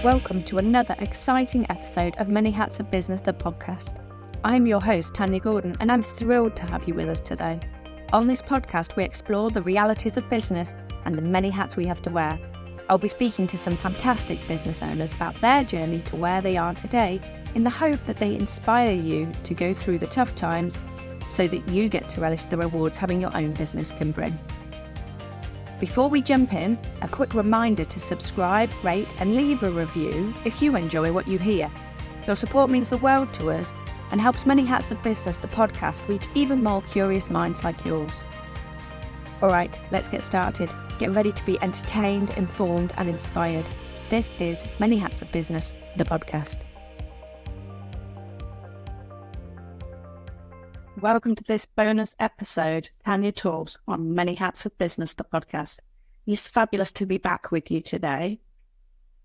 Welcome to another exciting episode of Many Hats of Business, the podcast. I'm your host, Tanya Gordon, and I'm thrilled to have you with us today. On this podcast, we explore the realities of business and the many hats we have to wear. I'll be speaking to some fantastic business owners about their journey to where they are today, in the hope that they inspire you to go through the tough times so that you get to relish the rewards having your own business can bring. Before we jump in, a quick reminder to subscribe, rate and leave a review if you enjoy what you hear. Your support means the world to us and helps Many Hats of Business, the podcast, reach even more curious minds like yours. Alright, let's get started. Get ready to be entertained, informed and inspired. This is Many Hats of Business, the podcast. Welcome to this bonus episode, Tanya talks on Many Hats of Business, the podcast. It's fabulous to be back with you today,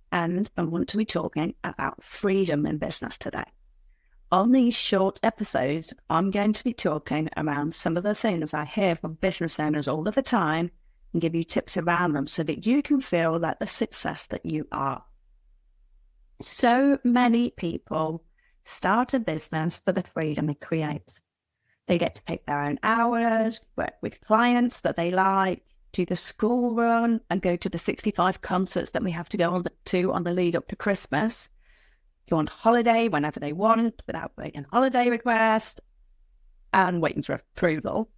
and I want to be talking about freedom in business today. On these short episodes, I'm going to be talking around some of the things I hear from business owners all of the time and give you tips around them so that you can feel like the success that you are. So many people start a business for the freedom it creates. They get to pick their own hours, work with clients that they like, do the school run and go to the 65 concerts that we have to go to on the lead up to Christmas. Go on holiday whenever they want without waiting a holiday request and waiting for approval.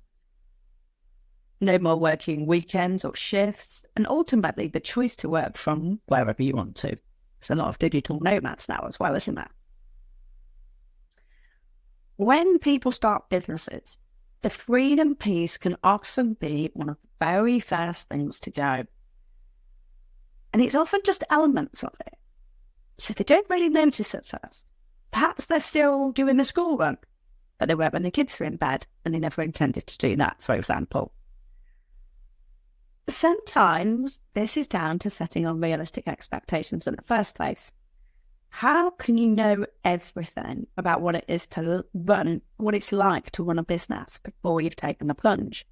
No more working weekends or shifts, and ultimately the choice to work from wherever you want to. There's a lot of digital nomads now as well, isn't there? When people start businesses, the freedom piece can often be one of the very first things to go. And it's often just elements of it. So they don't really notice at first. Perhaps they're still doing the school run, but they weren't when the kids are in bed and they never intended to do that, for example. Sometimes this is down to setting unrealistic expectations in the first place. How can you know everything about what it is to run, what it's like to run a business before you've taken the plunge?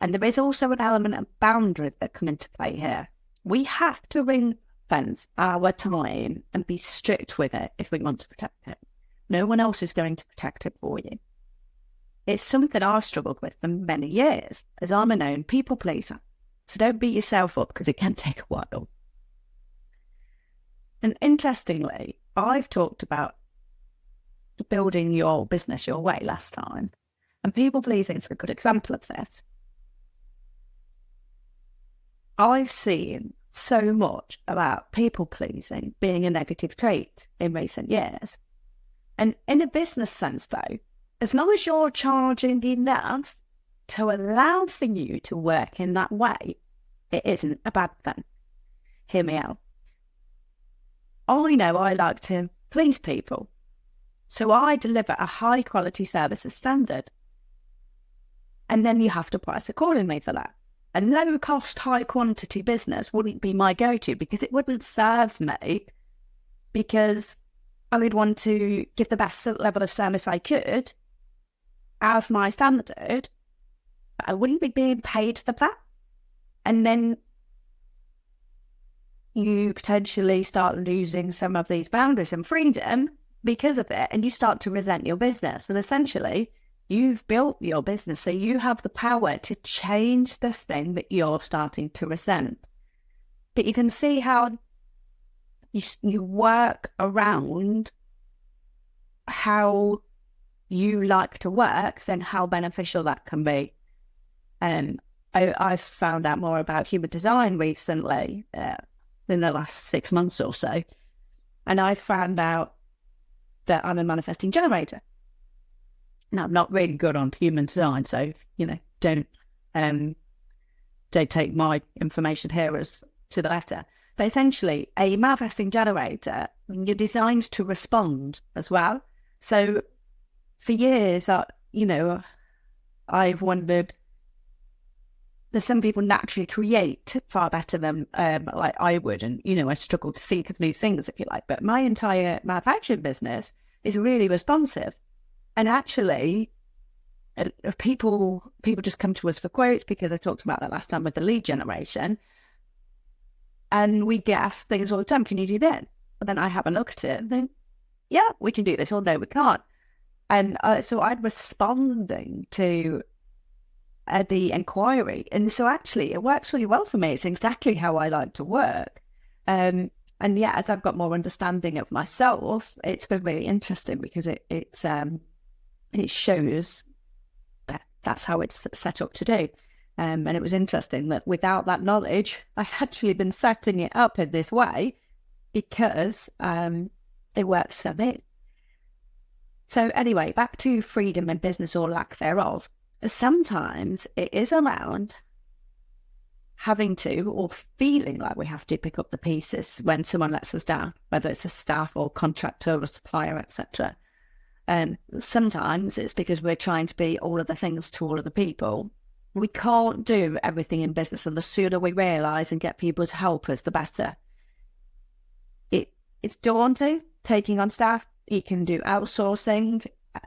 And there is also an element of boundaries that come into play here. We have to ring-fence our time and be strict with it if we want to protect it. No one else is going to protect it for you. It's something I've struggled with for many years, as I'm a known people pleaser. So don't beat yourself up because it can take a while. And interestingly, I've talked about building your business your way last time, and people pleasing is a good example of this. I've seen so much about people pleasing being a negative trait in recent years. And in a business sense, though, as long as you're charging enough to allow for you to work in that way, it isn't a bad thing. Hear me out. I know I like to please people, so I deliver a high quality service as standard. And then you have to price accordingly for that. A low cost, high quantity business wouldn't be my go-to because it wouldn't serve me, because I would want to give the best level of service I could as my standard, but I wouldn't be being paid for that. And then you potentially start losing some of these boundaries and freedom because of it, and you start to resent your business. And essentially, you've built your business, so you have the power to change the thing that you're starting to resent. But you can see how you work around how you like to work, then how beneficial that can be. I found out more about human design recently, in the last 6 months or so, and I found out that I'm a manifesting generator. Now, I'm not really good on human design, so don't take my information here as to the letter. But essentially, a manifesting generator, you're designed to respond as well. So for years, I've wondered, there's some people naturally create far better than like I would. And, I struggle to think of new things, if you like. But my entire manufacturing business is really responsive. And actually, people just come to us for quotes, because I talked about that last time with the lead generation. And we get asked things all the time, can you do that? But then I have a look at it and think, yeah, we can do this, or no, we can't. And so I'm responding to the inquiry. And so actually it works really well for me. It's exactly how I like to work. And yeah, as I've got more understanding of myself, it's been really interesting because it shows that that's how it's set up to do. And it was interesting that without that knowledge, I've actually been setting it up in this way because it works for me. So anyway, back to freedom in business or lack thereof. Sometimes it is around having to or feeling like we have to pick up the pieces when someone lets us down, whether it's a staff or contractor or supplier, etc. And sometimes it's because we're trying to be all of the things to all of the people. We can't do everything in business, and the sooner we realise and get people to help us, the better. It's daunting taking on staff. You can do outsourcing,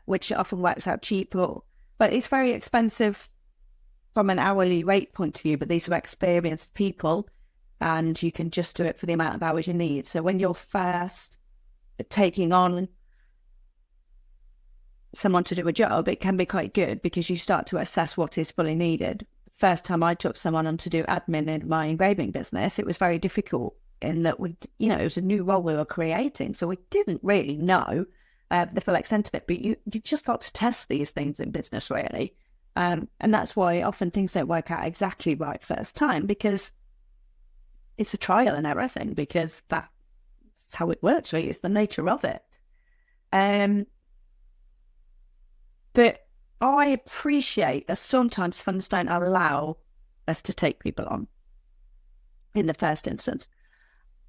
which often works out cheaper, but it's very expensive from an hourly rate point of view. But these are experienced people, and you can just do it for the amount of hours you need. So when you're first taking on someone to do a job, it can be quite good because you start to assess what is fully needed. First time I took someone on to do admin in my engraving business, it was very difficult in that it was a new role we were creating. So we didn't really know the full extent of it, but you just got to test these things in business really. And that's why often things don't work out exactly right first time, because it's a trial and error thing, because that's how it works, really. It's the nature of it. But I appreciate that sometimes funds don't allow us to take people on in the first instance.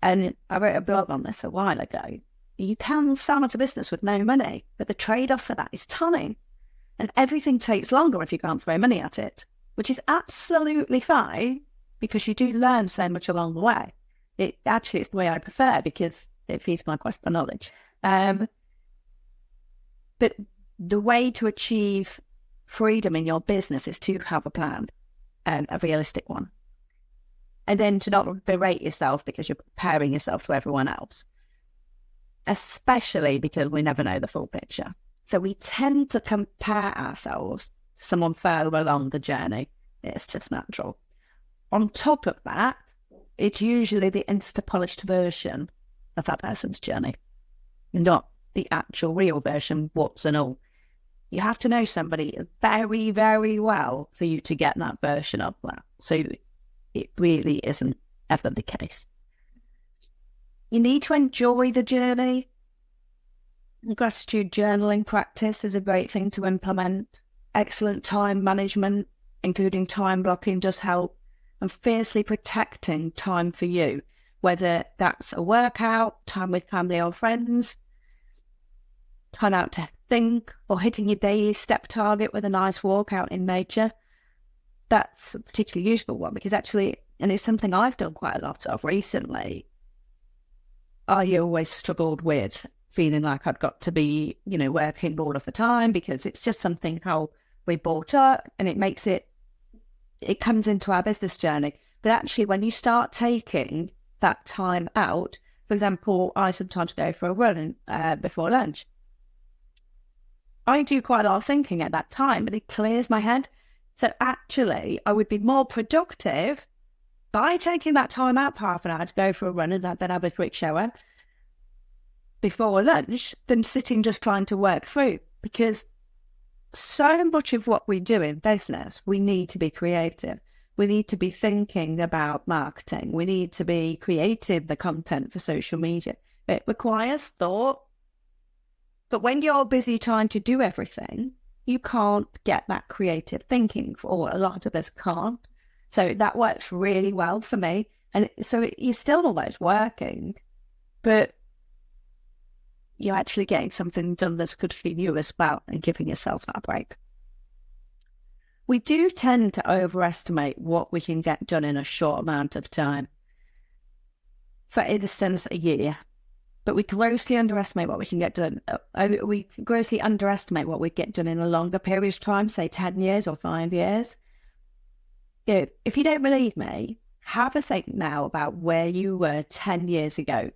And I wrote a blog on this a while ago. You can start a business with no money, but the trade-off for that is time. And everything takes longer if you can't throw money at it, which is absolutely fine because you do learn so much along the way. It's the way I prefer because it feeds my quest for knowledge. But the way to achieve freedom in your business is to have a plan, a realistic one. And then to not berate yourself because you're comparing yourself to everyone else, especially because we never know the full picture. So we tend to compare ourselves to someone further along the journey. It's just natural. On top of that, it's usually the insta-polished version of that person's journey, not the actual real version, what's and all. You have to know somebody very, very well for you to get that version of that. So it really isn't ever the case. You need to enjoy the journey. Gratitude journaling practice is a great thing to implement. Excellent time management, including time blocking, does help. And fiercely protecting time for you, whether that's a workout, time with family or friends, time out to think, or hitting your daily step target with a nice walk out in nature. That's a particularly useful one because actually, and it's something I've done quite a lot of recently, I always struggled with feeling like I'd got to be, working all of the time because it's just something how we brought up, and it comes into our business journey. But actually, when you start taking that time out, for example, I sometimes go for a run before lunch. I do quite a lot of thinking at that time, but it clears my head. So actually, I would be more productive by taking that time out, half an hour, to go for a run and then have a quick shower before lunch than sitting just trying to work through. Because so much of what we do in business, we need to be creative. We need to be thinking about marketing. We need to be creating the content for social media. It requires thought. But when you're busy trying to do everything, you can't get that creative thinking, or a lot of us can't. So that works really well for me. And so you're still always working, but you're actually getting something done that's good for you as well and giving yourself that break. We do tend to overestimate what we can get done in a short amount of time. For instance, a year. But we grossly underestimate what we can get done. We grossly underestimate what we get done in a longer period of time, say 10 years or 5 years. If you don't believe me, have a think now about where you were 10 years ago.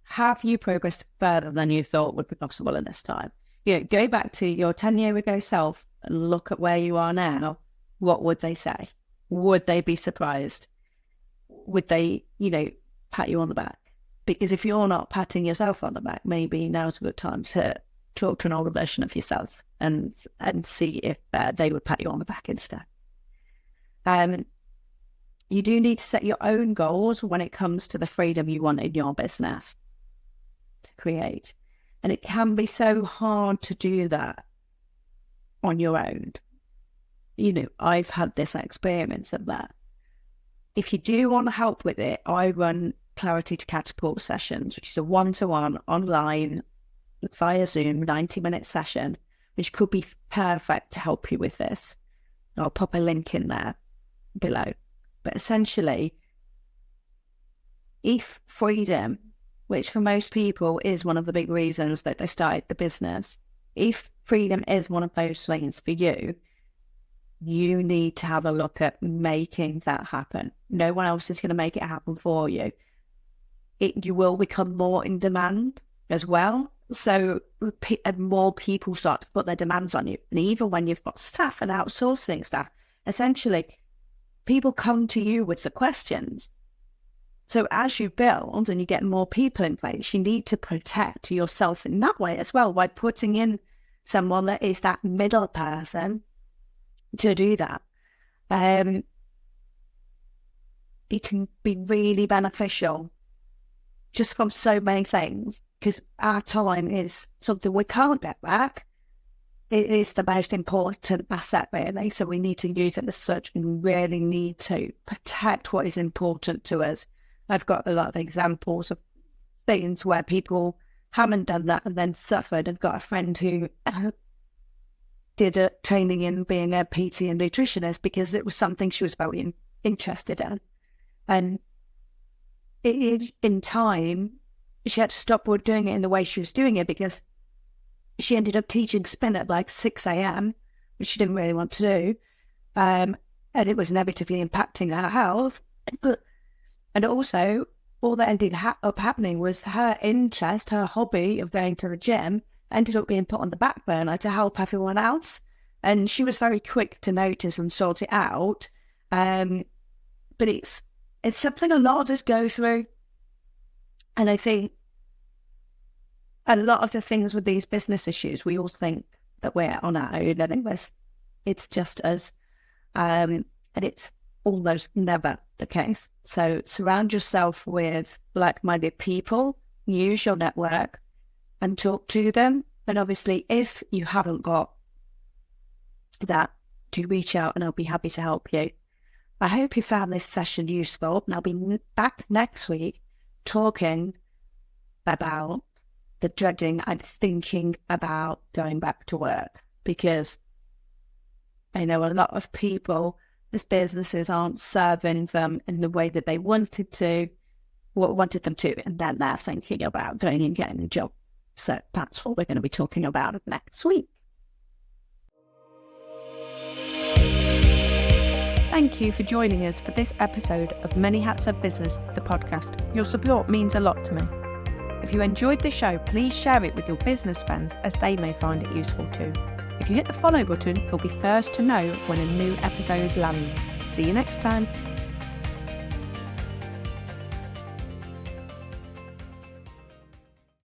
Have you progressed further than you thought would be possible in this time? Go back to your 10-year ago self and look at where you are now. What would they say? Would they be surprised? Would they, pat you on the back? Because if you're not patting yourself on the back, maybe now's a good time to talk to an older version of yourself and see if they would pat you on the back instead. You do need to set your own goals when it comes to the freedom you want in your business to create. And it can be so hard to do that on your own. I've had this experience of that. If you do want help with it, I run Clarity to Catapult sessions, which is a one-to-one online via Zoom 90-minute session, which could be perfect to help you with this. I'll pop a link in there below. But essentially, if freedom, which for most people is one of the big reasons that they started the business, if freedom is one of those things for you, you need to have a look at making that happen. No one else is going to make it happen for you. You will become more in demand as well. So more people start to put their demands on you. And even when you've got staff and outsourcing staff, essentially, people come to you with the questions. So as you build and you get more people in place, you need to protect yourself in that way as well by putting in someone that is that middle person to do that. It can be really beneficial just from so many things, because our time is something we can't get back. It is the most important asset, really. So we need to use it as such, and we really need to protect what is important to us. I've got a lot of examples of things where people haven't done that and then suffered. I've got a friend who did a training in being a PT and nutritionist because it was something she was very interested in. And in time, she had to stop doing it in the way she was doing it because she ended up teaching spin at like 6 a.m, which she didn't really want to do. And it was negatively impacting her health. And also, all that ended up happening was her interest, her hobby of going to the gym, ended up being put on the back burner to help everyone else. And she was very quick to notice and sort it out. But it's something a lot of us go through. And I think a lot of the things with these business issues, we all think that we're on our own, and it's just us. And it's almost never the case. So surround yourself with like-minded people, use your network and talk to them. And obviously, if you haven't got that, do reach out and I'll be happy to help you. I hope you found this session useful, and I'll be back next week talking about the dreading and thinking about going back to work, because I know a lot of people, as businesses aren't serving them in the way that they wanted them to, and then they're thinking about going and getting a job. So that's what we're going to be talking about next week. Thank you for joining us for this episode of Many Hats of Business, the podcast. Your support means a lot to me. If you enjoyed the show, please share it with your business friends, as they may find it useful too. If you hit the follow button, you'll be first to know when a new episode lands. See you next time.